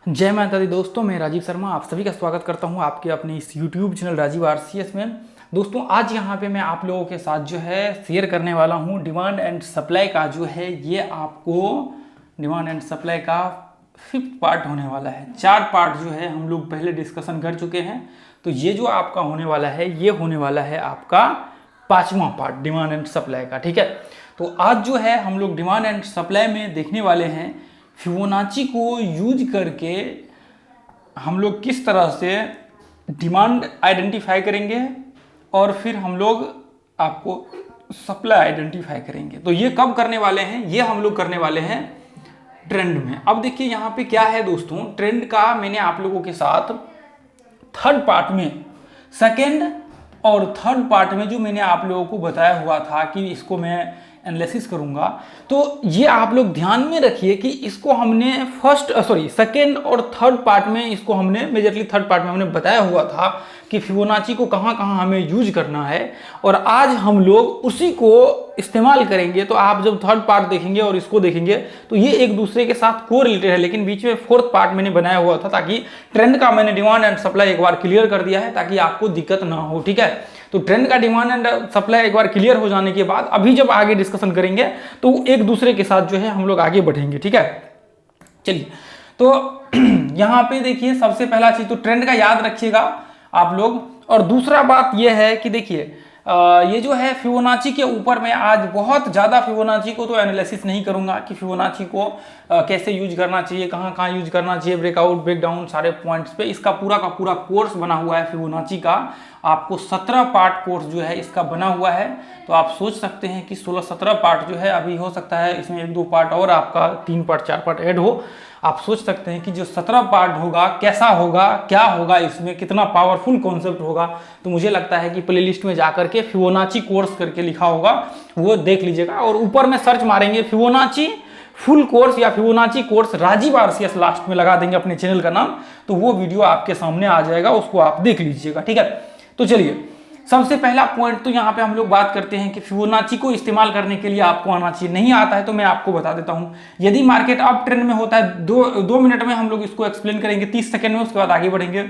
जय माता दी दोस्तों, मैं राजीव शर्मा आप सभी का स्वागत करता हूं आपके अपने इस YouTube चैनल राजीव RCS में। दोस्तों आज यहां पे मैं आप लोगों के साथ जो है शेयर करने वाला हूं डिमांड एंड सप्लाई का जो है ये आपको डिमांड एंड सप्लाई का 5th पार्ट होने वाला है। 4 पार्ट जो है हम लोग पहले डिस्कशन कर चुके हैं, तो ये जो आपका होने वाला है ये होने वाला है आपका 5वां पार्ट डिमांड एंड सप्लाई का। ठीक है, तो आज जो है हम लोग डिमांड एंड सप्लाई में देखने वाले हैं फिबोनाची को यूज करके हम लोग किस तरह से डिमांड आइडेंटिफाई करेंगे और फिर हम लोग आपको सप्लाई आइडेंटिफाई करेंगे। तो ये कब करने वाले हैं? ये हम लोग करने वाले हैं ट्रेंड में। अब देखिए यहाँ पे क्या है दोस्तों, ट्रेंड का मैंने आप लोगों के साथ 3rd पार्ट में, 2nd और 3rd पार्ट में जो मैंने आप लोगों को बताया हुआ था कि इसको मैं एनालिसिस करूंगा, तो ये आप लोग ध्यान में रखिए कि इसको हमने 2nd और 3rd पार्ट में इसको हमने मेजरली 3rd पार्ट में हमने बताया हुआ था कि फिबोनाची को कहाँ कहाँ हमें यूज करना है, और आज हम लोग उसी को इस्तेमाल करेंगे। तो आप जब 3rd पार्ट देखेंगे और इसको देखेंगे तो ये एक दूसरे के साथ को रिलेटेड है, लेकिन बीच में 4th पार्ट मैंने बनाया हुआ था ताकि ट्रेंड का मैंने डिमांड एंड सप्लाई एक बार क्लियर कर दिया है ताकि आपको दिक्कत ना हो। ठीक है, तो ट्रेंड का डिमांड एंड सप्लाई एक बार क्लियर हो जाने के बाद अभी जब आगे डिस्कशन करेंगे तो एक दूसरे के साथ जो है हम लोग आगे बढ़ेंगे। ठीक है, चलिए तो यहाँ पे देखिए सबसे पहला चीज तो ट्रेंड का याद रखिएगा आप लोग, और दूसरा बात यह है कि देखिए ये जो है फिबोनाची के ऊपर मैं आज बहुत ज़्यादा फिबोनाची को तो एनालिसिस नहीं करूंगा कि फिबोनाची को कैसे यूज करना चाहिए, कहाँ कहाँ यूज करना चाहिए, ब्रेकआउट ब्रेकडाउन सारे पॉइंट्स पे इसका पूरा का पूरा कोर्स बना हुआ है फिबोनाची का। आपको 17 पार्ट कोर्स जो है इसका बना हुआ है, तो आप सोच सकते हैं कि 16-17 पार्ट जो है, अभी हो सकता है इसमें 1-2 पार्ट और आपका 3 पार्ट 4 पार्ट ऐड हो। आप सोच सकते हैं कि जो 17 पार्ट होगा कैसा होगा, क्या होगा, इसमें कितना पावरफुल कॉन्सेप्ट होगा। तो मुझे लगता है कि प्लेलिस्ट में जाकर के फिबोनाची कोर्स करके लिखा होगा वो देख लीजिएगा, और ऊपर में सर्च मारेंगे फिबोनाची फुल कोर्स या Fibonacci course Rajeev RCS last में लगा देंगे अपने चैनल का नाम, तो वो वीडियो आपके सामने आ जाएगा, उसको आप देख लीजिएगा। ठीक है, तो चलिए सबसे पहला पॉइंट तो यहाँ पे हम लोग बात करते हैं कि फिबोनाची को इस्तेमाल करने के लिए आपको आना चाहिए। नहीं आता है तो मैं आपको बता देता हूँ। यदि मार्केट अप ट्रेंड में होता है, 2 मिनट में हम लोग इसको एक्सप्लेन करेंगे, 30 सेकंड में, उसके बाद आगे बढ़ेंगे।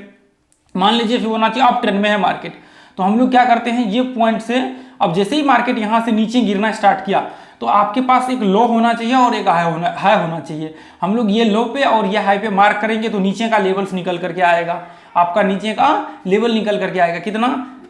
मान लीजिए फिबोनाची अप ट्रेंड में है मार्केट, तो हम लोग क्या करते हैं, ये पॉइंट से अब जैसे ही मार्केट यहाँ से नीचे गिरना स्टार्ट किया तो आपके पास एक लो होना चाहिए और एक हाई होना चाहिए। हम लोग ये लो पे और ये हाई पे मार्क करेंगे तो नीचे का लेवल्स निकल करके आएगा, आपका नीचे का लेवल निकल करके आएगा कितना,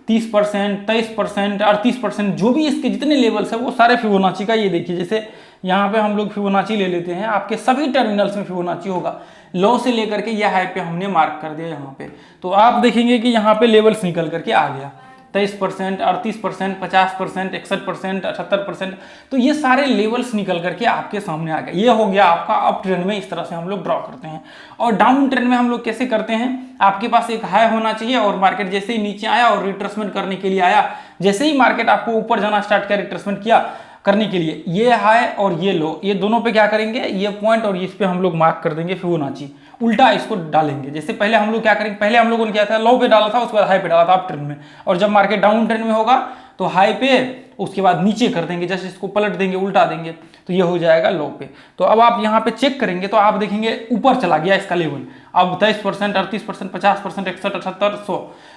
30%, 23%, 38%, जो भी इसके जितने लेवल्स है वो सारे फिबोनाची का। ये देखिए जैसे यहाँ पे हम लोग फिबोनाची ले लेते हैं, आपके सभी टर्मिनल्स में फिबोनाची होगा, लो से लेकर के ये हाई पे हमने मार्क कर दिया यहाँ पे, तो आप देखेंगे कि यहाँ पे लेवल्स निकल करके आ गया 23%, 38%, 50%, 61%, 78%, तो ये सारे लेवल्स निकल करके आपके सामने आ गए। ये हो गया आपका अप ट्रेंड में, इस तरह से हम लोग ड्रॉ करते हैं। और डाउन ट्रेंड में हम लोग कैसे करते हैं, आपके पास एक हाई होना चाहिए और मार्केट जैसे ही नीचे आया और रिट्रेसमेंट करने के लिए आया, जैसे ही मार्केट आपको ऊपर जाना स्टार्ट किया रिट्रेसमेंट किया करने के लिए, ये हाई और ये लो, ये दोनों पे क्या करेंगे, ये पॉइंट और इस पे हम लोग मार्क कर देंगे फिबोनाची, उल्टा इसको डालेंगे। जैसे पहले हम लोग क्या करेंगे, पहले हम लोगों ने क्या था, लो पे डाला था, उसके बाद हाई पे डाला था अप ट्रेंड में, और जब मार्केट डाउन ट्रेंड में होगा तो हाई पे, उसके बाद नीचे कर देंगे, जैसे इसको पलट देंगे, उल्टा देंगे, तो ये हो जाएगा लो पे। तो अब आप यहाँ पे चेक करेंगे तो आप देखेंगे ऊपर चला गया इसका लेवल, अब 23%, 38%, 50%, 61, 78, 100,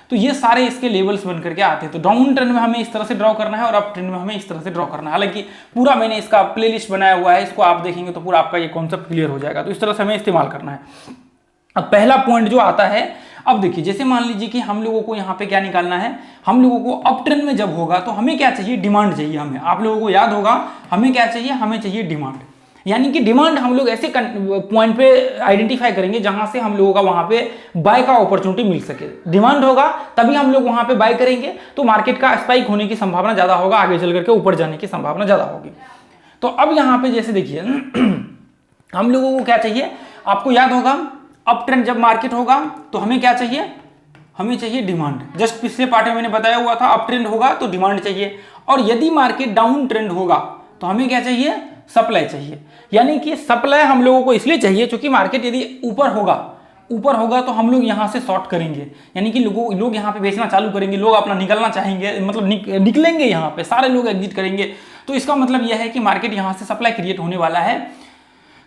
तो ये सारे इसके लेवल्स बन करके आते हैं। तो डाउन ट्रेंड में हमें इस तरह से ड्रॉ करना है और अप ट्रेंड में हमें इस तरह से ड्रॉ करना है। हालांकि पूरा मैंने इसका प्लेलिस्ट बनाया हुआ है, इसको आप देखेंगे तो पूरा आपका ये कॉन्सेप्ट क्लियर हो जाएगा। तो इस तरह से हमें इस्तेमाल करना है। अब पहला पॉइंट जो आता है, अब देखिए जैसे मान लीजिए कि हम लोगों को यहाँ पे क्या निकालना है, हम लोगों को अप ट्रेंड में जब होगा तो हमें क्या चाहिए, डिमांड चाहिए हमें। आप लोगों को याद होगा हमें क्या चाहिए, हमें चाहिए डिमांड। यानी कि डिमांड हम लोग ऐसे पॉइंट पे आइडेंटिफाई करेंगे जहां से हम लोगों का वहां पे बाय का अपॉर्चुनिटी मिल सके। डिमांड होगा तभी हम लोग वहां पे बाय करेंगे, तो मार्केट का स्पाइक होने की संभावना ज्यादा होगा, आगे चल करके ऊपर जाने की संभावना ज्यादा होगी। तो अब यहाँ पे जैसे देखिए हम लोगों को क्या चाहिए, आपको याद होगा अप ट्रेंड जब मार्केट होगा तो हमें क्या चाहिए, हमें चाहिए डिमांड। जस्ट पिछले पार्ट में मैंने बताया हुआ था अप ट्रेंड होगा तो डिमांड चाहिए, और यदि मार्केट डाउन ट्रेंड होगा तो हमें क्या चाहिए, सप्लाई चाहिए। यानी कि सप्लाई हम लोगों को इसलिए चाहिए क्योंकि मार्केट यदि ऊपर होगा तो हम लोग यहाँ से शॉर्ट करेंगे, यानी कि लोग यहाँ पे बेचना चालू करेंगे, लोग अपना निकलना चाहेंगे, मतलब निकलेंगे, यहाँ पे सारे लोग एग्जिट करेंगे। तो इसका मतलब यह है कि मार्केट यहाँ से सप्लाई क्रिएट होने वाला है।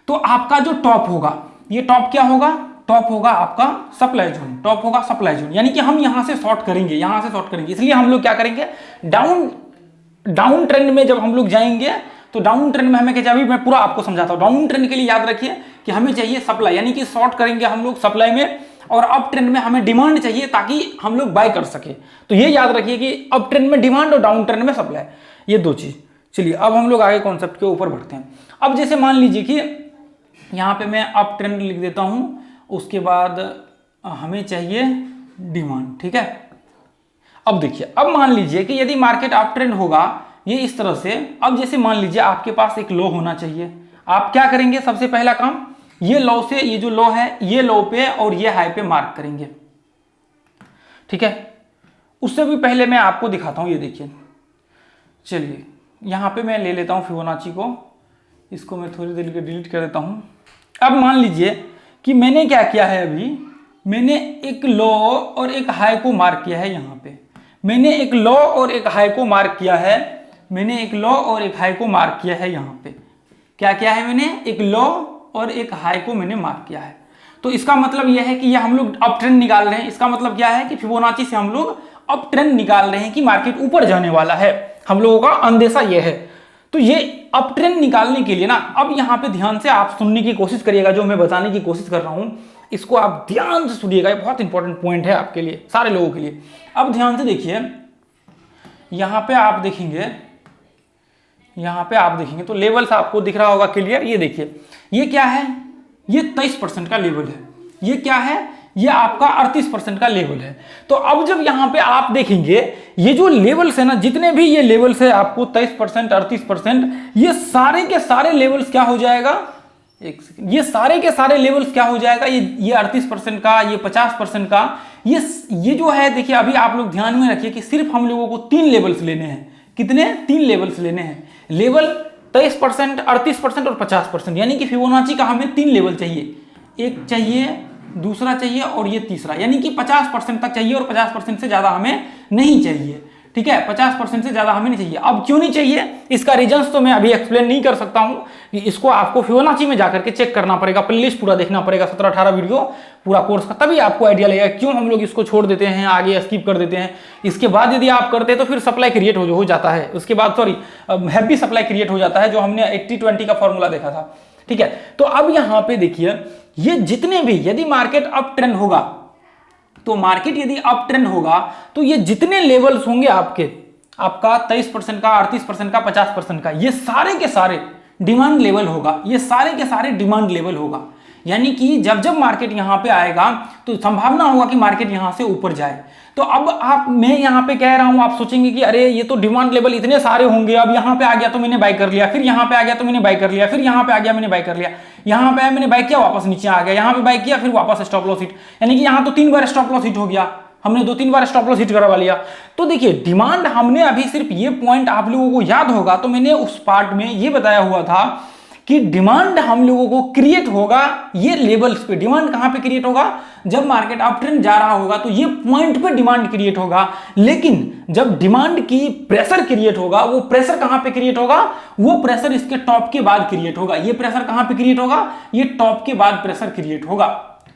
तो आपका जो टॉप होगा, ये टॉप क्या होगा, टॉप होगा आपका सप्लाई जोन, टॉप होगा सप्लाई जोन, यानी कि हम यहां से शॉर्ट करेंगे, यहां से शॉर्ट करेंगे। इसलिए हम लोग क्या करेंगे, डाउन ट्रेंड में जब हम लोग जाएंगे तो डाउन ट्रेंड में हमें क्या चाहिए, मैं पूरा आपको समझाता हूं। डाउन ट्रेंड के लिए याद रखिए कि हमें चाहिए सप्लाई, यानी कि शॉर्ट करेंगे हम लोग सप्लाई में, और अप ट्रेंड में हमें डिमांड चाहिए ताकि हम लोग बाय कर सके। तो ये याद रखिए कि अप ट्रेंड में डिमांड और डाउन ट्रेंड में सप्लाई, ये दो चीज। चलिए अब हम लोग आगे कॉन्सेप्ट के ऊपर बढ़ते हैं। अब जैसे मान लीजिए कि यहाँ पे मैं अप ट्रेंड लिख देता हूं, उसके बाद हमें चाहिए डिमांड, ठीक है। अब देखिए, अब मान लीजिए कि यदि मार्केट अप ट्रेंड होगा ये इस तरह से, अब जैसे मान लीजिए आपके पास एक लो होना चाहिए, आप क्या करेंगे, सबसे पहला काम ये लो से, ये जो लो है ये लो पे और ये हाई पे मार्क करेंगे, ठीक है। उससे भी पहले मैं आपको दिखाता हूं, ये देखिए, चलिए यहां पे मैं ले लेता हूं फिबोनाची को, इसको मैं थोड़ी देर के डिलीट कर देता हूं। अब मान लीजिए कि मैंने क्या किया है, अभी मैंने एक लो और एक हाई को मार्क किया है, यहां पे मैंने एक लो और एक हाई को मार्क किया है, मैंने एक लो और एक हाई को मार्क किया है, यहां पे क्या किया है, मैंने एक लो और एक हाई को मैंने मार्क किया है। तो इसका मतलब यह है कि यह हम लोग अप ट्रेंड निकाल रहे हैं। इसका मतलब क्या है कि फिबोनाची से हम लोग अप ट्रेंड निकाल रहे हैं कि मार्केट ऊपर जाने वाला है, हम लोगों का अंदेशा यह है। तो ये अप ट्रेंड निकालने के लिए ना, अब यहां पे ध्यान से आप सुनने की कोशिश करिएगा, जो मैं बताने की कोशिश कर रहा हूं इसको आप ध्यान से सुनिएगा, ये बहुत इंपॉर्टेंट पॉइंट है आपके लिए, सारे लोगों के लिए। अब ध्यान से देखिए, यहां पे आप देखेंगे, यहां पे आप देखेंगे तो लेवल्स आपको दिख रहा होगा क्लियर। ये देखिए, ये क्या है, ये 23% का लेवल है, ये क्या है, ये आपका 38% का लेवल है। तो अब जब यहां पे आप देखेंगे ये जो लेवल्स है ना, जितने भी ये लेवल्स है आपको 23%, 38%, ये सारे के सारे लेवल्स क्या हो जाएगा, एक सेकंड, ये सारे के सारे लेवल्स क्या हो जाएगा, ये 38% का, ये 50% का, ये जो है, देखिए अभी आप लोग ध्यान में रखिए कि सिर्फ हम लोगों को 3 लेवल्स लेने हैं। कितने, 3 लेवल्स लेने हैं। लेवल 23%, 38% और 50%, यानी कि फिबोनाची का हमें 3 लेवल चाहिए, एक चाहिए, दूसरा चाहिए और ये तीसरा, यानी कि 50% तक चाहिए और 50% से ज्यादा हमें नहीं चाहिए, ठीक है। 50% से ज्यादा हमें नहीं चाहिए। अब क्यों नहीं चाहिए, इसका रीजंस तो मैं अभी एक्सप्लेन नहीं कर सकता हूं, कि इसको आपको फिबोनाची में जाकर के चेक करना पड़ेगा, प्लेलिस्ट पूरा देखना पड़ेगा, 17-18 वीडियो पूरा कोर्स का, तभी आपको आइडिया लगेगा क्यों हम लोग इसको छोड़ देते हैं, आगे स्किप कर देते हैं। इसके बाद यदि आप करते हैं तो फिर सप्लाई क्रिएट हो जाता है, उसके बाद सॉरी हैवी सप्लाई क्रिएट हो जाता है, जो हमने 80-20 का फॉर्मूला देखा था, ठीक है। तो अब यहां पे देखिए, ये जितने भी, यदि मार्केट अप ट्रेंड होगा, तो मार्केट यदि अप ट्रेंड होगा तो ये जितने लेवल्स होंगे आपके, आपका 23% का, 38% का, 50% का, ये सारे के सारे डिमांड लेवल होगा, ये सारे के सारे डिमांड लेवल होगा। यानी कि जब जब मार्केट यहां पे आएगा तो संभावना होगा कि मार्केट यहां से ऊपर जाए। तो अब मैं यहां पे कह रहा हूं, आप सोचेंगे कि अरे ये तो डिमांड लेवल इतने सारे होंगे, अब यहां पे आ गया तो मैंने बाय कर लिया, फिर यहां पे आ गया तो मैंने बाय कर लिया, फिर यहां पे आ गया मैंने बाय कर लिया, यहां पे आया मैंने बाय किया, वापस नीचे आ गया, यहां पे बाय किया, फिर वापस स्टॉप लॉस हिट, यानी कि यहां तो 3 बार स्टॉप लॉस हिट हो गया, हमने 2-3 बार स्टॉप लॉस हिट करवा लिया। तो देखिए, डिमांड हमने अभी सिर्फ ये पॉइंट आप लोगों को याद होगा, तो मैंने उस पार्ट में ये बताया हुआ था कि डिमांड हम लोगों को क्रिएट होगा ये लेवल्स पे। डिमांड कहां पे क्रिएट होगा, जब मार्केट अप ट्रेंड जा रहा होगा तो ये पॉइंट पे डिमांड क्रिएट होगा। लेकिन जब डिमांड की प्रेशर क्रिएट होगा, वो प्रेशर कहां पे क्रिएट होगा, वो प्रेशर इसके टॉप के बाद क्रिएट होगा। ये प्रेशर कहां पे क्रिएट होगा, ये टॉप के बाद प्रेशर क्रिएट होगा।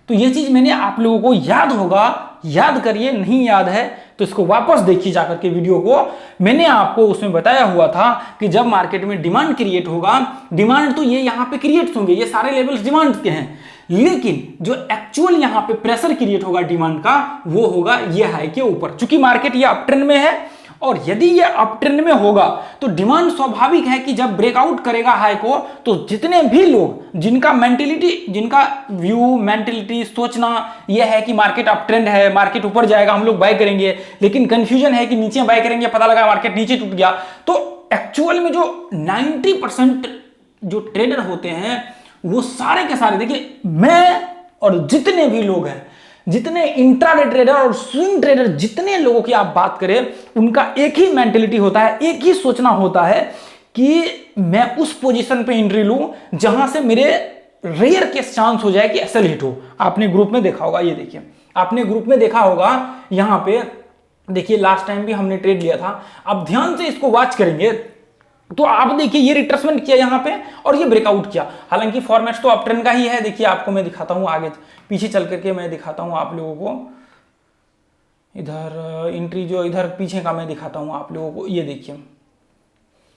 तो ये चीज मैंने आप लोगों को याद होगा, याद करिए, नहीं याद है तो इसको वापस देखिए जाकर के वीडियो को, मैंने आपको उसमें बताया हुआ था कि जब मार्केट में डिमांड क्रिएट होगा, डिमांड तो ये यहां पे क्रिएट होंगे, ये सारे लेवल्स डिमांड के हैं, लेकिन जो एक्चुअल यहां पे प्रेशर क्रिएट होगा डिमांड का, वो होगा ये हाई के ऊपर। चूंकि मार्केट ये अप ट्रेंड में है, और यदि ये अप ट्रेंड में होगा तो डिमांड स्वाभाविक है कि जब ब्रेकआउट करेगा हाई को, तो जितने भी लोग जिनका मेंटेलिटी, जिनका व्यू, मेंटेलिटी, सोचना यह है कि मार्केट अप ट्रेंड है, मार्केट ऊपर जाएगा, हम लोग बाय करेंगे, लेकिन कंफ्यूजन है कि नीचे बाय करेंगे, पता लगा मार्केट नीचे टूट गया, तो एक्चुअल में जो 90% जो ट्रेडर होते हैं वो सारे के सारे, देखिए मैं और जितने भी लोग हैं, जितने इंट्राडे ट्रेडर और स्विंग ट्रेडर, जितने लोगों की आप बात करें, उनका एक ही मेंटेलिटी होता है, एक ही सोचना होता है कि मैं उस पोजीशन पे एंट्री लूं जहां से मेरे रेयर केस चांस हो जाए कि एसएल हिट हो। आपने ग्रुप में देखा होगा, ये देखिए आपने ग्रुप में देखा होगा, यहां पे देखिए लास्ट टाइम भी हमने ट्रेड लिया था। अब ध्यान से इसको वॉच करेंगे, तो आप देखिए ये रिट्रेसमेंट किया यहाँ पे और ये ब्रेकआउट किया। हालांकि फॉर्मेट्स तो अप ट्रेंड का ही है। देखिए आपको मैं दिखाता हूँ आगे पीछे चल करके मैं दिखाता हूँ आप लोगों को। इधर एंट्री जो इधर पीछे का मैं दिखाता हूँ आप लोगों को। ये देखिए,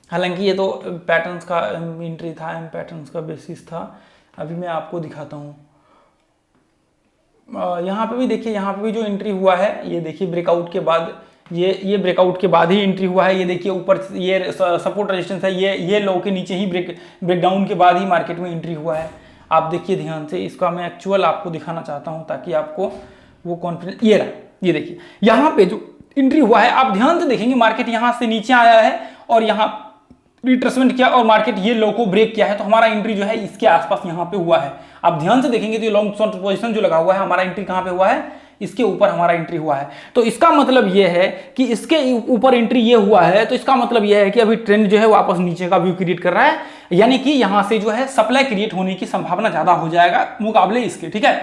हालांकि ये तो पैटर्न्स का एंट्री था, पैटर्न्स का बेसिस था। अभी मैं आपको दिखाता हूँ। यहाँ पे भी देखिए, यहाँ पे भी जो एंट्री हुआ है ये देखिए ब्रेकआउट के बाद, ये ब्रेकआउट के बाद ही एंट्री हुआ है। ये देखिए ऊपर ये सपोर्ट रेजिस्टेंस है, ये लो के नीचे ही ब्रेकडाउन के बाद ही मार्केट में एंट्री हुआ है। आप देखिए ध्यान से, इसका मैं एक्चुअल आपको दिखाना चाहता हूँ ताकि आपको वो कॉन्फिडेंस। ये रहा, ये देखिए यहाँ पे जो एंट्री हुआ है, आप ध्यान से देखेंगे मार्केट यहाँ से नीचे आया है और यहाँ रिट्रेसमेंट किया और मार्केट ये लो को ब्रेक किया है। तो हमारा एंट्री जो है इसके आसपास यहाँ पे हुआ है। आप ध्यान से देखेंगे तो ये लॉन्ग शॉर्ट पोजीशन जो लगा हुआ है, हमारा एंट्री कहाँ पे हुआ है, इसके ऊपर हमारा एंट्री हुआ है। तो इसका मतलब ये है कि इसके ऊपर एंट्री ये हुआ है, तो इसका मतलब ये है कि अभी ट्रेंड जो है वापस नीचे का व्यू क्रिएट कर रहा है, यानी कि यहां से जो है सप्लाई क्रिएट होने की संभावना ज्यादा हो जाएगा मुकाबले इसके। ठीक है,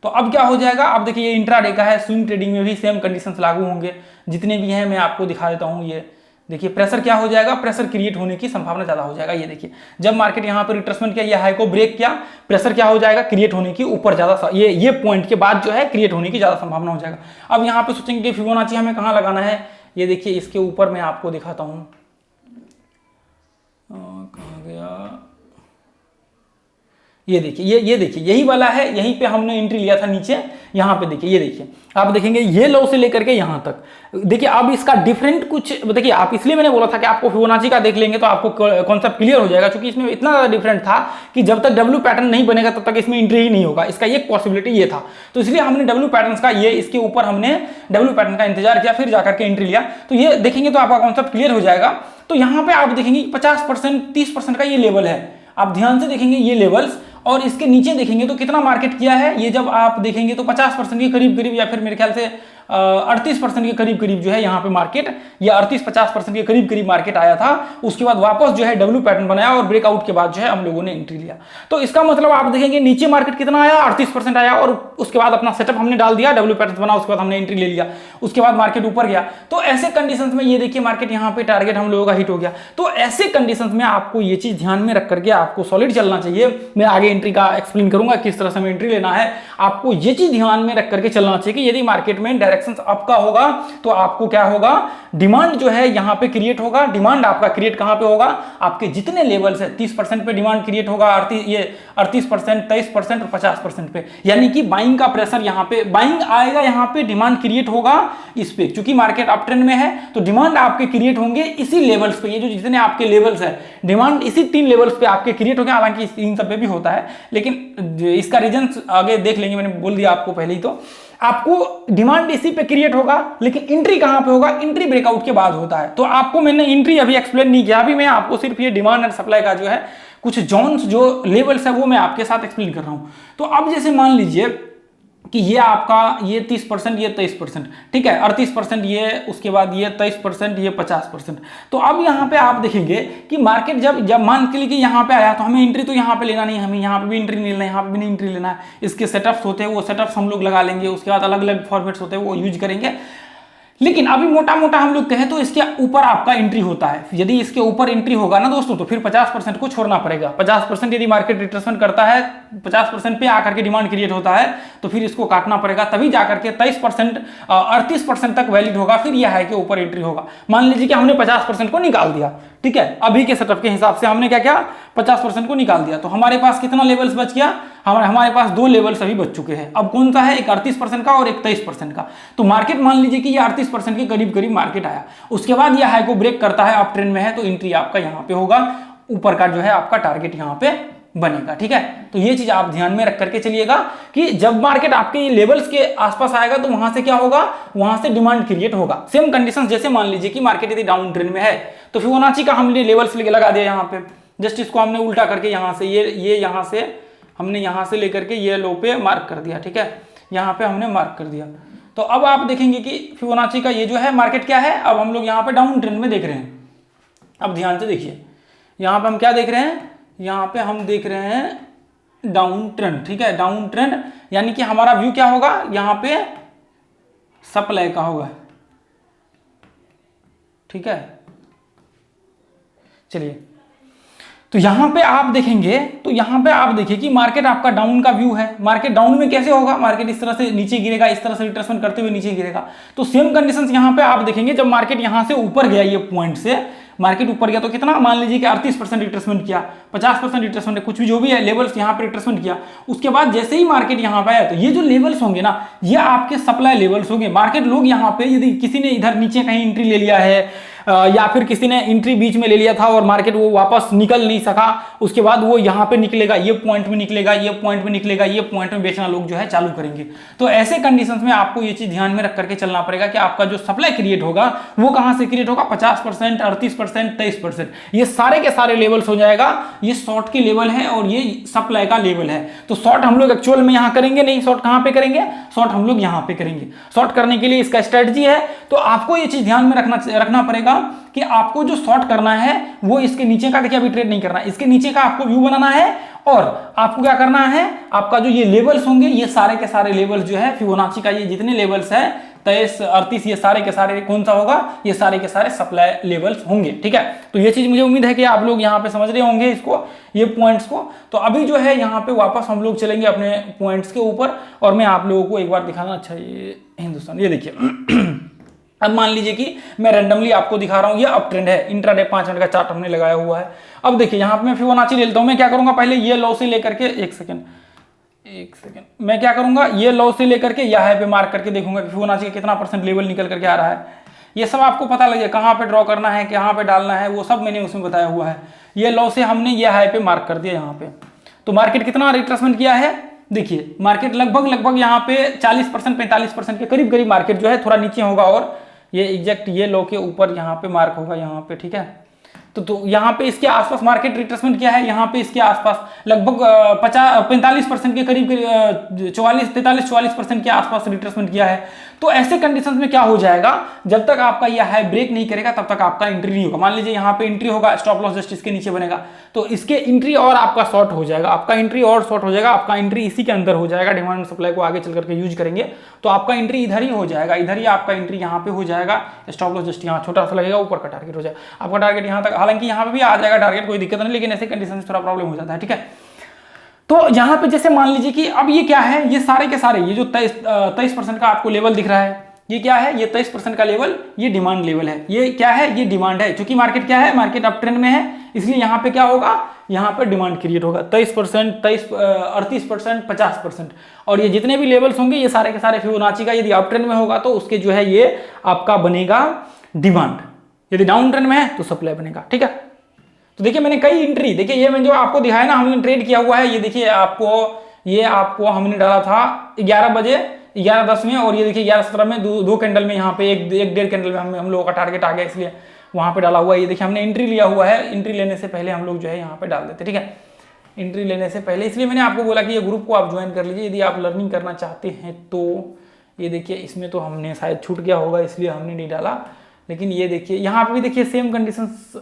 तो अब क्या हो जाएगा, अब देखिए ये इंट्राडे का है, स्विंग ट्रेडिंग में भी सेम कंडीशंस लागू होंगे जितने भी हैं। मैं आपको दिखा देता हूं। ये देखिए प्रेशर क्या हो जाएगा, प्रेशर क्रिएट होने की संभावना ज्यादा हो जाएगा। ये देखिए जब मार्केट यहाँ पर रिट्रेसमेंट किया, ये हाई को ब्रेक किया, प्रेशर क्या हो जाएगा, क्रिएट होने की ऊपर ज्यादा, ये पॉइंट के बाद जो है क्रिएट होने की ज्यादा संभावना हो जाएगा। अब यहाँ पे सोचेंगे कि फिबोनाची हमें कहाँ लगाना है। ये देखिए इसके ऊपर मैं आपको दिखाता हूँ, कहाँ गया, ये देखिए, ये देखिए यही वाला है, यहीं पे हमने एंट्री लिया था नीचे। यहाँ पे देखिए, ये देखिए आप देखेंगे ये लो से लेकर के यहाँ तक। देखिए अब इसका डिफरेंट कुछ, देखिए आप, इसलिए मैंने बोला था कि आपको फिबोनाची का देख लेंगे तो आपको कॉन्सेप्ट क्लियर हो जाएगा, क्योंकि इसमें इतना ज्यादा डिफरेंट था कि जब तक डब्ल्यू पैटर्न नहीं बनेगा तब तक इसमें एंट्री ही नहीं होगा। इसका एक पॉसिबिलिटी ये था, तो इसलिए हमने डब्ल्यू पैटर्न का, ये इसके ऊपर हमने डब्ल्यू पैटर्न का इंतजार किया, फिर जाकर के एंट्री लिया। तो ये देखेंगे तो आपका कॉन्सेप्ट क्लियर हो जाएगा। तो यहाँ पे आप देखेंगे 50% 30% का ये लेवल है। आप ध्यान से देखेंगे ये लेवल्स, और इसके नीचे देखेंगे तो कितना मार्केट किया है, ये जब आप देखेंगे तो 50% के करीब करीब, या फिर मेरे ख्याल से 38% के करीब करीब जो है यहाँ पे मार्केट, या 38-50% के करीब करीब मार्केट आया था। उसके बाद वापस जो है डब्ल्यू पैटर्न बनाया और ब्रेकआउट के बाद जो है हम लोगों ने एंट्री लिया। तो इसका मतलब आप देखेंगे नीचे मार्केट कितना आया, 38% आया, और उसके बाद अपना सेटअप हमने डाल दिया, डब्ल्यू पैटर्न बना, उसके बाद हमने एंट्री ले लिया, उसके बाद मार्केट ऊपर गया। तो ऐसे कंडीशंस में ये देखिए मार्केट यहाँ पे टारगेट हम लोगों का हिट हो गया। तो ऐसे कंडीशंस में आपको ये चीज ध्यान में रख करके आपको सॉलिड चलना चाहिए। मैं आगे एंट्री का एक्सप्लेन करूंगा किस तरह से हमें एंट्री लेना है। आपको ये चीज ध्यान में रख करके चलना चाहिए कि यदि मार्केट में डायरेक्शन अप का होगा तो आपको क्या होगा, डिमांड जो है यहां पे क्रिएट होगा। डिमांड आपका क्रिएट कहां पे होगा, आपके जितने लेवल्स है 30% पे डिमांड क्रिएट होगा, 38%, 23% और 50% पे, यानी कि बाइंग का प्रेशर यहां पे, बाइंग आएगा, यहां पे डिमांड क्रिएट होगा इस पे। क्योंकि मार्केट अप ट्रेंड में है तो डिमांड आपके क्रिएट होंगे इसी लेवल्स पे। ये जो जितने आपके लेवल्स है, डिमांड इसी 3 लेवल्स पे आपके क्रिएट होंगे। हालांकि इन सब पे भी होता है, लेकिन इसका रीजन आगे देख लेंगे, मैंने बोल दिया आपको पहले ही। तो आपको डिमांड इसी पे क्रिएट होगा, लेकिन एंट्री कहां पे होगा, एंट्री ब्रेकआउट के बाद होता है। तो आपको मैंने एंट्री अभी एक्सप्लेन नहीं किया, अभी मैं आपको सिर्फ ये डिमांड एंड सप्लाई का जो है कुछ जोन्स, जो लेवल्स है वो मैं आपके साथ एक्सप्लेन कर रहा हूं। तो अब जैसे मान लीजिए कि ये आपका ये 30%, ये 23%, ठीक है, 38% ये, उसके बाद ये 23%, ये 50%। तो अब यहाँ पे आप देखेंगे कि मार्केट जब मान के लिए कि यहाँ पे आया तो हमें एंट्री तो यहाँ पे लेना नहीं, हमें यहाँ पे भी एंट्री नहीं लेना है, यहाँ पे भी नहीं एंट्री लेना है। इसके सेटअप्स होते हैं, वो सेटअप्स हम लोग लगा लेंगे, उसके बाद अलग अलग फॉर्मेट्स होते हैं वो यूज करेंगे। लेकिन अभी मोटा मोटा हम लोग कहें तो इसके ऊपर आपका एंट्री होता है। यदि इसके ऊपर एंट्री होगा ना दोस्तों, तो फिर 50% को छोड़ना पड़ेगा। 50% यदि मार्केट रिट्रेसमेंट करता है, 50% पे आकर के डिमांड क्रिएट होता है, तो फिर इसको काटना पड़ेगा, तभी जाकर के 23%, 38% तक वैलिड होगा, फिर यह है कि ऊपर एंट्री होगा। मान लीजिए कि हमने 50% को निकाल दिया, ठीक है, अभी के सेटअप के हिसाब से हमने क्या किया, 50% को निकाल दिया, तो हमारे पास कितना लेवल्स बच गया, हमारे पास 2 लेवल्स अभी बच चुके हैं। अब कौन सा है, एक 38% का और एक 23% का। तो मार्केट मान लीजिए कि ये 38% के करीब करीब मार्केट आया, उसके बाद यह हाई को ब्रेक करता है, अप ट्रेंड में है, तो एंट्री आपका यहाँ पे होगा, ऊपर का जो है आपका टारगेट यहाँ पे बनेगा। ठीक है, तो ये चीज आप ध्यान में रख करके चलिएगा कि जब मार्केट आपके ये लेवल्स के आसपास आएगा तो वहां से क्या होगा, वहां से डिमांड क्रिएट होगा। सेम कंडीशन जैसे मान लीजिए कि मार्केट यदि डाउन ट्रेंड में है तो फिबोनाची का हमने लेवल्स लगा दिया यहाँ पे, जस्ट इसको हमने उल्टा करके यहाँ से ये यहाँ से हमने यहाँ से लेकर के ये लो पे मार्क कर दिया। ठीक है, यहाँ पे हमने मार्क कर दिया। तो अब आप देखेंगे कि फिबोनाची का ये जो है मार्केट क्या है, अब हम लोग यहाँ पे डाउन ट्रेंड में देख रहे हैं। अब ध्यान से देखिए, यहाँ पे हम क्या देख रहे हैं, यहाँ पे हम देख रहे हैं डाउन ट्रेंड। ठीक है, डाउन ट्रेंड यानी कि हमारा व्यू क्या होगा, यहाँ पे सप्लाई का होगा। ठीक है, चलिए, तो यहाँ पे आप देखेंगे, तो यहाँ पे आप देखिए कि मार्केट आपका डाउन का व्यू है। मार्केट डाउन में कैसे होगा, मार्केट इस तरह से नीचे गिरेगा, इस तरह से रिट्रेसमेंट करते हुए नीचे गिरेगा। तो सेम कंडीशंस यहाँ पे आप देखेंगे, जब मार्केट यहाँ से ऊपर गया, ये पॉइंट से मार्केट ऊपर गया तो कितना, मान लीजिए कि 38% रिट्रेसमेंट किया, 50% रिट्रेसमेंट, कुछ भी जो भी है लेवल्स यहाँ पे रिट्रेसमेंट किया। उसके बाद जैसे ही मार्केट यहाँ पे आया, तो ये जो लेवल्स होंगे ना, ये आपके सप्लाई लेवल्स होंगे। मार्केट लोग यहाँ पे यदि किसी ने इधर नीचे कहीं एंट्री ले लिया है, या फिर किसी ने एंट्री बीच में ले लिया था और मार्केट वो वापस निकल नहीं सका, उसके बाद वो यहाँ पे निकलेगा, ये पॉइंट में निकलेगा, ये पॉइंट में निकलेगा, ये पॉइंट में बेचना लोग जो है चालू करेंगे। तो ऐसे कंडीशंस में आपको ये चीज ध्यान में रख करके चलना पड़ेगा कि आपका जो सप्लाई क्रिएट होगा वो कहां से क्रिएट होगा, 50%, 38%, 23%, ये सारे के सारे लेवल्स हो जाएगा। ये शॉर्ट की लेवल है और ये सप्लाई का लेवल है। तो शॉर्ट हम लोग एक्चुअल में यहां करेंगे नहीं, शॉर्ट कहां पे करेंगे, शॉर्ट हम लोग यहां पे करेंगे। शॉर्ट करने के लिए इसका स्ट्रेटजी है, तो आपको ये चीज ध्यान में रखना पड़ेगा कि आपको जो शॉर्ट करना है वो इसके नीचे का, देखिए अभी ट्रेड नहीं करना, इसके नीचे का आपको व्यू बनाना है। और आपको क्या करना है, आपका जो ये लेवल्स होंगे, ये सारे के सारे लेवल्स जो है फिबोनाची का, ये जितने लेवल्स है 23, 38, ये सारे के सारे कौन सा होगा, ये सारे के सारे सप्लाई लेवल्स होंगे। ठीक है, तो ये चीज मुझे उम्मीद है कि आप लोग यहाँ पे समझ रहे होंगे इसको, ये पॉइंट्स को। तो अभी जो है यहाँ पे वापस हम लोग चलेंगे अपने पॉइंट्स के ऊपर, और मैं आप लोगों को एक बार दिखाना। अच्छा, ये हिंदुस्तान, ये देखिए अब मान लीजिए कि मैं रैंडमली आपको दिखा रहा हूं, ये अप ट्रेंड है, इंट्राडे 5 मिनट का चार्ट हमने लगाया हुआ है। अब देखिए यहाँ पे मैं फिबोनाची ले लेता हूं। मैं क्या करूंगा, पहले ये लो से लेकर के, एक सेकंड, मैं क्या करूंगा, ये लो से लेकर के यह हाई पे मार्क करके देखूंगा कि फिबोनाची का कितना परसेंट लेवल निकल करके आ रहा है। ये सब आपको पता लगे, कहाँ पे ड्रॉ करना है, कहाँ पे डालना है, वो सब मैंने उसमें बताया हुआ है। ये लो से हमने ये हाई पे मार्क कर दिया यहाँ पे, तो मार्केट कितना रिट्रेसमेंट किया है, देखिए मार्केट लगभग यहाँ पे 40%, 45% के करीब करीब मार्केट जो है थोड़ा नीचे होगा, और ये एग्जैक्ट ये लो के ऊपर यहाँ पे मार्क होगा यहाँ पे। ठीक है, तो यहाँ पे इसके आसपास मार्केट रिट्रेसमेंट किया है, यहाँ पे इसके आसपास लगभग 45% के करीब 43-44% के आसपास रिट्रेसमेंट किया है। तो ऐसे कंडीशंस में क्या हो जाएगा, जब तक आपका यह हाई ब्रेक नहीं करेगा तब तक आपका एंट्री नहीं होगा। मान लीजिए यहाँ पे एंट्री होगा, स्टॉप लॉस जस्ट इसके नीचे बनेगा, तो इसके एंट्री और आपका शॉर्ट हो जाएगा, आपका एंट्री और शॉर्ट हो जाएगा, आपका एंट्री इसी के अंदर हो जाएगा। डिमांड सप्लाई को आगे चल करके यूज करेंगे तो आपका एंट्री इधर ही हो जाएगा, इधर ही आपका एंट्री यहाँ पे हो जाएगा। स्टॉप लॉस जस्ट यहाँ छोटा सा लगेगा, ऊपर का टारगेट हो जाएगा आपका टारगेट यहाँ तक। हालांकि यहाँ पे भी आ जाएगा टारगेट, कोई दिक्कत नहीं, लेकिन ऐसे कंडीशन से थोड़ा प्रॉब्लम हो जाता है। ठीक है, तो यहाँ पे जैसे मान लीजिए कि अब ये क्या है, ये सारे के सारे, ये जो 23% का आपको लेवल दिख रहा है, ये क्या है, ये 23% का लेवल, ये डिमांड लेवल है। ये क्या है, ये डिमांड है। क्योंकि मार्केट क्या है, मार्केट अप ट्रेंड में है, इसलिए यहाँ पे क्या होगा, यहाँ पे डिमांड क्रिएट होगा 23%, 38%, 50%। और ये जितने भी लेवल्स होंगे ये सारे के सारे फिबोनाची का, यदि अप ट्रेंड में होगा तो उसके जो है ये आपका बनेगा डिमांड, यदि डाउन ट्रेंड में है तो सप्लाई बनेगा। ठीक है, तो देखिए मैंने कई एंट्री, देखिए ये मैं जो आपको दिखाया ना, हमने ट्रेड किया हुआ है, ये देखिए आपको हमने डाला था 11 बजे 11:10 में, और ये देखिए 11:17 में दो कैंडल में, यहाँ पे एक डेढ़ कैंडल में हम लोगों का टारगेट आ गया, इसलिए वहां पे डाला हुआ है। ये देखिए हमने एंट्री लिया हुआ है, एंट्री लेने से पहले हम लोग जो है यहाँ पे डाल देते। ठीक है, एंट्री लेने से पहले, इसलिए मैंने आपको बोला कि ये ग्रुप को आप ज्वाइन कर लीजिए यदि आप लर्निंग करना चाहते हैं तो। ये देखिए इसमें तो हमने शायद छूट गया होगा इसलिए हमने नहीं डाला, लेकिन ये देखिए यहाँ पे भी देखिए सेम कंडीशंस,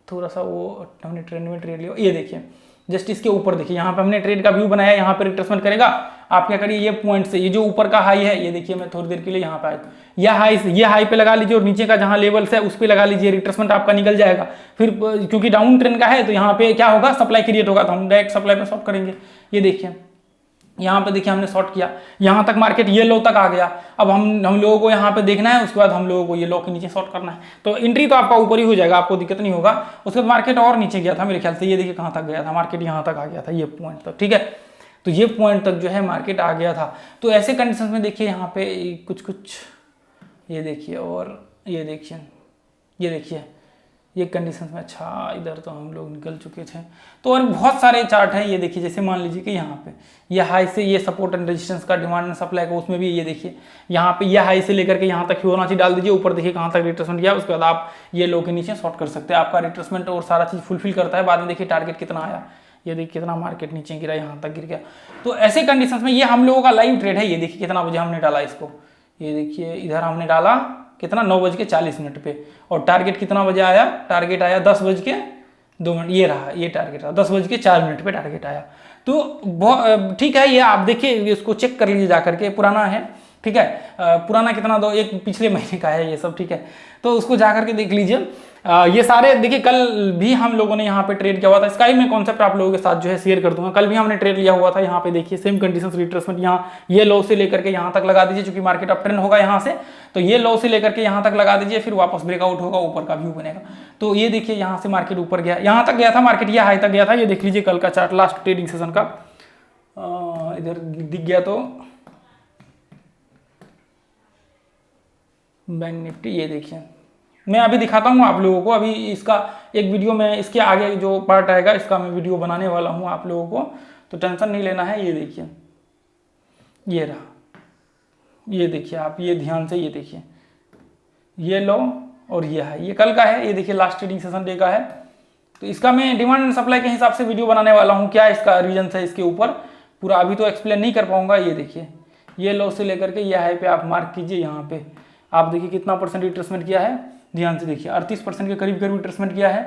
थोड़ा सा वो हमने ट्रेंड में ट्रेड लिया। ये देखिए जस्ट इसके ऊपर देखिए, यहाँ पे हमने ट्रेड का व्यू बनाया, यहाँ पे रिट्रेसमेंट करेगा। आप क्या करिए, ये पॉइंट से, ये जो ऊपर का हाई है, ये देखिए मैं थोड़ी देर के लिए यहाँ पे आया, ये हाई पे लगा लीजिए, और नीचे का जहाँ लेवल्स है उस पे लगा लीजिए, रिट्रेसमेंट आपका निकल जाएगा। फिर क्योंकि डाउन ट्रेंड का है तो यहाँ पे क्या होगा, सप्लाई क्रिएट होगा, तो हम डायरेक्ट सप्लाई पे शॉर्ट करेंगे। ये देखिए यहाँ पे देखिए हमने शॉर्ट किया, यहाँ तक मार्केट ये लो तक आ गया। अब हम लोगों को यहाँ पे देखना है, उसके बाद हम लोगों को ये लो के नीचे शॉर्ट करना है, तो एंट्री तो आपका ऊपर ही हो जाएगा, आपको दिक्कत नहीं होगा। उसके बाद मार्केट और नीचे गया था मेरे ख्याल से, ये देखिए कहाँ तक गया था मार्केट, यहाँ तक आ गया था, ये पॉइंट तक। ठीक है, तो ये पॉइंट तक जो है मार्केट आ गया था। तो ऐसे कंडीशन में देखिए यहाँ पे कुछ ये देखिए, और ये देखिए ये कंडीशन में, अच्छा इधर तो हम लोग निकल चुके थे। तो और बहुत सारे चार्ट हैं, ये देखिए जैसे मान लीजिए कि यहाँ पे ये हाई से, ये सपोर्ट एंड रेजिस्टेंस का, डिमांड एंड सप्लाई का, उसमें भी ये देखिए यहाँ पे ये हाई से लेकर के यहाँ तक फिबोनाची डाल दीजिए, ऊपर देखिए कहाँ तक रिट्रेसमेंट किया, उसके बाद आप ये लो के नीचे शॉर्ट कर सकते हैं। आपका रिट्रेसमेंट और सारा चीज़ फुलफिल करता है। बाद में देखिए टारगेट कितना आया, ये देखिए कितना मार्केट नीचे गिरा, यहाँ तक गिर गया। तो ऐसे कंडीशन में ये हम लोगों का लाइव ट्रेड है। ये देखिए कितना बजे हमने डाला इसको, ये देखिए इधर हमने डाला कितना, 9:40 पे, और टारगेट कितना बजे आया, टारगेट आया 10:02। ये रहा, ये टारगेट रहा 10:04 पे टारगेट आया। तो ठीक है, ये आप देखिए इसको चेक कर लीजिए जा करके, पुराना है, ठीक है। पुराना कितना दो, एक पिछले महीने का है ये सब, ठीक है। तो उसको जा करके देख लीजिए। ये सारे देखिए, कल भी हम लोगों ने यहाँ पे ट्रेड किया हुआ था। इसका ही मैं कॉन्सेप्ट आप लोगों के साथ जो है शेयर कर दूंगा। कल भी हमने ट्रेड लिया हुआ था। यहाँ पे देखिए सेम कंडीशंस, रिट्रेसमेंट यहाँ ये लो से लेकर के यहाँ तक लगा दीजिए, क्योंकि मार्केट अप ट्रेंड होगा यहाँ से, तो ये लो से लेकर के यहाँ तक लगा दीजिए, फिर वापस ब्रेकआउट होगा, ऊपर का व्यू बनेगा। तो ये देखिए यहाँ से मार्केट ऊपर गया, यहाँ तक गया था मार्केट, ये हाई तक गया था। ये देख लीजिए कल का चार्ट, लास्ट ट्रेडिंग सेशन का, इधर दिख गया तो बैंक निफ्टी, ये देखिए मैं अभी दिखाता हूँ आप लोगों को। अभी इसका एक वीडियो में, इसके आगे जो पार्ट आएगा इसका मैं वीडियो बनाने वाला हूँ आप लोगों को, तो टेंशन नहीं लेना है। ये देखिए, ये रहा, ये देखिए आप, ये ध्यान से ये देखिए, ये लो और ये है, ये कल का है। ये देखिए लास्ट ट्रेडिंग सेशन डे का है। तो इसका मैं डिमांड एंड सप्लाई के हिसाब से वीडियो बनाने वाला हूँ, क्या इसका रीजन है इसके ऊपर, पूरा अभी तो एक्सप्लेन नहीं कर पाऊंगा। ये देखिए, ये लो से लेकर के ये हाई पे आप मार्क कीजिए। यहाँ पे आप देखिए कितना परसेंट रिट्रेसमेंट किया है, ध्यान से देखिए 38% के करीब करीब रिट्रेसमेंट किया है,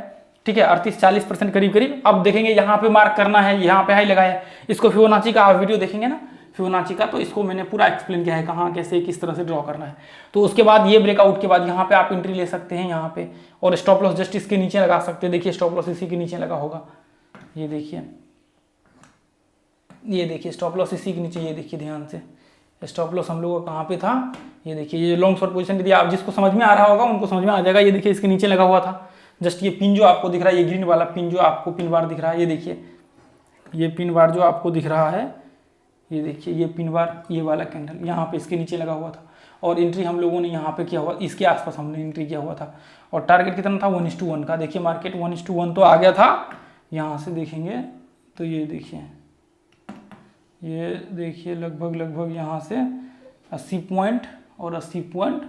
ठीक है, 38-40% करीब करीब। अब देखेंगे यहाँ पे मार्क करना है, यहाँ पे हाई लगाया है। इसको फिबोनाची का आप वीडियो देखेंगे ना, फिबोनाची का, तो इसको मैंने पूरा एक्सप्लेन किया है कहाँ कैसे किस तरह से ड्रॉ करना है। तो उसके बाद ये ब्रेकआउट के बाद यहाँ पे आप एंट्री ले सकते हैं यहाँ पे, और स्टॉप लॉस जस्ट इसके नीचे लगा सकते हैं। देखिए स्टॉप लॉस इसी के नीचे लगा होगा, ये देखिए, ये देखिए स्टॉप लॉस इसी के नीचे, ये देखिए ध्यान से स्टॉप लॉस हम लोगों का कहाँ पे था। ये देखिए, ये लॉन्ग शॉर्ट पोजीशन यदि आप जिसको समझ में आ रहा होगा उनको समझ में आ जाएगा। ये देखिए इसके नीचे लगा हुआ था, जस्ट ये पिन जो आपको दिख रहा है, ये ग्रीन वाला पिन जो आपको पिन बार दिख रहा है, ये देखिए ये पिन बार जो आपको दिख रहा है, ये देखिए ये पिन बार, ये वाला कैंडल यहाँ पे इसके नीचे लगा हुआ था, और एंट्री हम लोगों ने यहाँ पे किया हुआ, इसके आसपास हमने एंट्री किया हुआ था। और टारगेट कितना था, 1:1 का। देखिए मार्केट 1:1 तो आ गया था। यहाँ से देखेंगे तो ये देखिए, ये देखिए लगभग यहाँ से 80 पॉइंट और 80 पॉइंट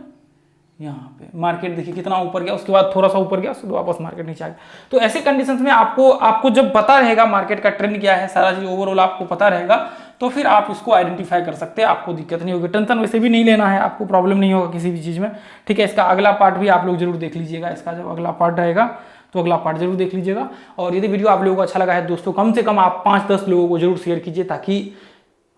यहाँ पे मार्केट देखिए कितना ऊपर गया, उसके बाद थोड़ा सा ऊपर गया, उसके वापस मार्केट नीचे आ गया। तो ऐसे कंडीशंस में आपको जब पता रहेगा मार्केट का ट्रेंड क्या है, सारा चीज ओवरऑल आपको पता रहेगा, तो फिर आप इसको आइडेंटिफाई कर सकते हैं, आपको दिक्कत नहीं होगी। टेंशन वैसे भी नहीं लेना है, आपको प्रॉब्लम नहीं होगा किसी भी चीज़ में, ठीक है। इसका अगला पार्ट भी आप लोग जरूर देख लीजिएगा, इसका जब अगला पार्ट आएगा तो अगला पार्ट जरूर देख लीजिएगा। और यदि वीडियो आप लोगों को अच्छा लगा है दोस्तों, कम से कम आप 5-10 लोगों को जरूर शेयर कीजिए, ताकि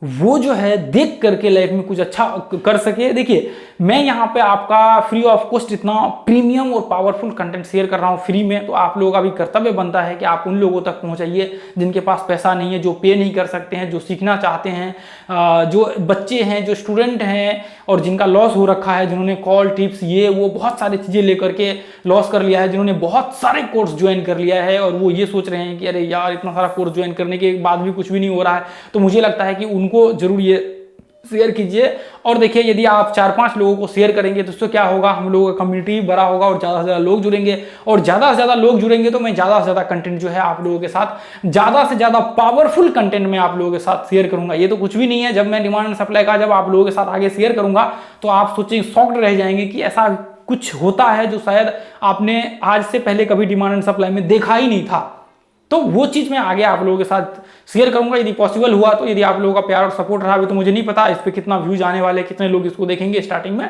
वो जो है देख करके लाइफ में कुछ अच्छा कर सके। देखिए मैं यहाँ पे आपका फ्री ऑफ कॉस्ट इतना प्रीमियम और पावरफुल कंटेंट शेयर कर रहा हूँ फ्री में, तो आप लोगों का भी कर्तव्य बनता है कि आप उन लोगों तक पहुँचाइए जिनके पास पैसा नहीं है, जो पे नहीं कर सकते हैं, जो सीखना चाहते हैं, जो बच्चे हैं, जो स्टूडेंट हैं, और जिनका लॉस हो रखा है, जिन्होंने कॉल टिप्स ये वो बहुत सारी चीज़ें लेकर के लॉस कर लिया है, जिन्होंने बहुत सारे कोर्स ज्वाइन कर लिया है और वो ये सोच रहे हैं कि अरे यार इतना सारा कोर्स ज्वाइन करने के बाद भी कुछ भी नहीं हो रहा है। तो मुझे लगता है कि उनको जरूर ये शेयर कीजिए। और देखिए यदि आप 4-5 लोगों को शेयर करेंगे तो उससे क्या होगा, हम लोगों का कम्युनिटी बड़ा होगा और ज़्यादा से ज़्यादा लोग जुड़ेंगे, और ज़्यादा से ज़्यादा लोग जुड़ेंगे तो मैं ज़्यादा से ज़्यादा कंटेंट जो है आप लोगों के साथ, ज़्यादा से ज़्यादा पावरफुल कंटेंट में आप लोगों के साथ शेयर करूंगा। ये तो कुछ भी नहीं है, जब मैं डिमांड एंड सप्लाई का जब आप लोगों के साथ आगे शेयर करूंगा तो आप सोचेंगे, शॉक्ड रह जाएंगे कि ऐसा कुछ होता है जो शायद आपने आज से पहले कभी डिमांड एंड सप्लाई में देखा ही नहीं था। तो वो चीज़ मैं आगे आप लोगों के साथ शेयर करूंगा यदि पॉसिबल हुआ तो। यदि आप लोगों का प्यार और सपोर्ट रहा, अभी तो मुझे नहीं पता इस पर कितना व्यूज आने वाले, कितने लोग इसको देखेंगे स्टार्टिंग में,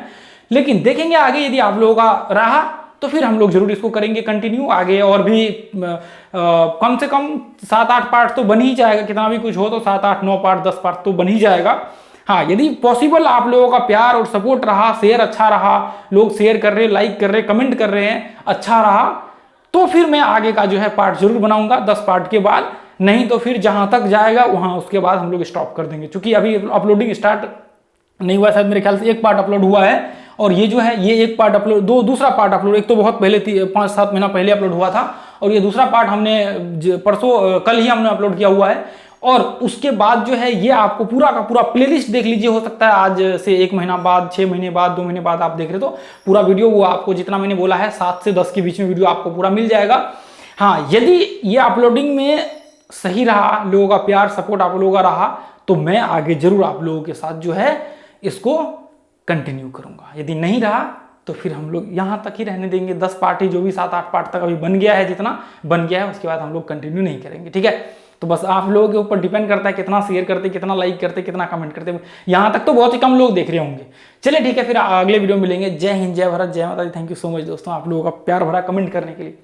लेकिन देखेंगे आगे। यदि आप लोगों का रहा तो फिर हम लोग जरूर इसको करेंगे कंटिन्यू आगे, और भी कम से कम 7-8 पार्ट तो बन ही जाएगा। कितना भी कुछ हो तो 7-8-9 पार्ट 10 पार्ट तो बन ही जाएगा। हाँ, यदि पॉसिबल आप लोगों का प्यार और सपोर्ट रहा, शेयर अच्छा रहा, लोग शेयर कर रहे, लाइक कर रहे, कमेंट कर रहे हैं, अच्छा रहा, तो फिर मैं आगे का जो है पार्ट जरूर बनाऊंगा 10 पार्ट के बाद। नहीं तो फिर जहां तक जाएगा वहां उसके बाद हम लोग स्टॉप कर देंगे, क्योंकि अभी अपलोडिंग स्टार्ट नहीं हुआ, शायद मेरे ख्याल से एक पार्ट अपलोड हुआ है, और ये जो है ये एक पार्ट अपलोड, दूसरा पार्ट अपलोड, एक तो बहुत पहले 5-7 महीना पहले अपलोड हुआ था, और ये दूसरा पार्ट हमने परसों कल ही हमने अपलोड किया हुआ है। और उसके बाद जो है ये आपको पूरा का पूरा प्लेलिस्ट देख लीजिए, हो सकता है आज से 1 महीना बाद, 6 महीने बाद, 2 महीने बाद आप देख रहे तो पूरा वीडियो वो आपको जितना मैंने बोला है 7 से 10 के बीच में वीडियो आपको पूरा मिल जाएगा। हाँ, यदि ये अपलोडिंग में सही रहा, लोगों का प्यार सपोर्ट आप लोगों का रहा, तो मैं आगे जरूर आप लोगों के साथ जो है इसको कंटिन्यू करूंगा। यदि नहीं रहा तो फिर हम लोग यहाँ तक ही रहने देंगे, 10 पार्ट ही, जो भी 7-8 पार्ट तक अभी बन गया है, जितना बन गया है उसके बाद हम लोग कंटिन्यू नहीं करेंगे, ठीक है। तो बस आप लोगों के ऊपर डिपेंड करता है कितना शेयर करते, कितना लाइक करते, कितना कमेंट करते। यहाँ तक तो बहुत ही कम लोग देख रहे होंगे। चलिए ठीक है, फिर अगले वीडियो मिलेंगे। जय हिंद, जय भारत, जय माता दी। थैंक यू सो मच दोस्तों आप लोगों का प्यार भरा कमेंट करने के लिए।